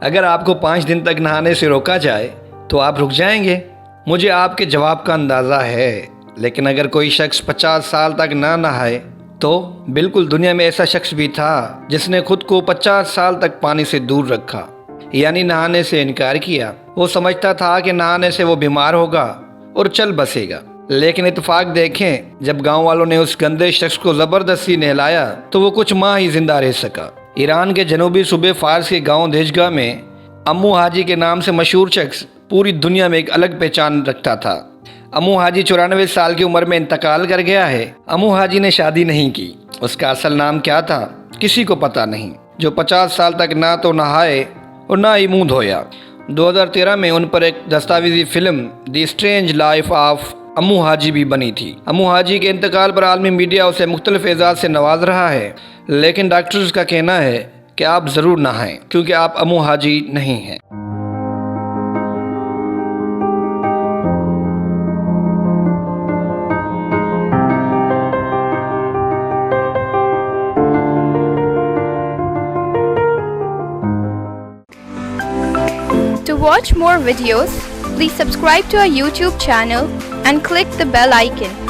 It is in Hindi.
अगर आपको 5 दिन तक नहाने से रोका जाए तो आप रुक जाएंगे? मुझे आपके जवाब का अंदाज़ा है, लेकिन अगर कोई शख्स 50 साल तक ना नहाए तो बिल्कुल दुनिया में ऐसा शख्स भी था जिसने खुद को 50 साल तक पानी से दूर रखा, यानी नहाने से इनकार किया। वो समझता था कि नहाने से वो बीमार होगा और चल बसेगा। लेकिन इत्तेफाक देखें, जब गांव वालों ने उस गंदे शख्स को ज़बरदस्ती नहलाया तो वो कुछ माह ही जिंदा रह सका। ईरान के जनूबी सूबे फारस के गांव देशगा में अम्मू हाजी के नाम से मशहूर शख्स पूरी दुनिया में एक अलग पहचान रखता था। अम्मू हाजी 94 साल की उम्र में इंतकाल कर गया है। अम्मू हाजी ने शादी नहीं की। उसका असल नाम क्या था किसी को पता नहीं, जो 50 साल तक ना तो नहाए और ना ही मुंह धोया। 2013 में उन पर एक दस्तावेजी film the strange life of Ammu Haji भी बनी थी। अम्मू हाजी के इंतकाल पर आलमी मीडिया उसे मुख्तलिफ एजाज से नवाज रहा है, लेकिन डॉक्टर्स का कहना है कि आप ज़रूर नहाएं क्योंकि आप अम्मू हाजी नहीं हैं। To watch more videos, please subscribe to our YouTube channel and click the bell icon.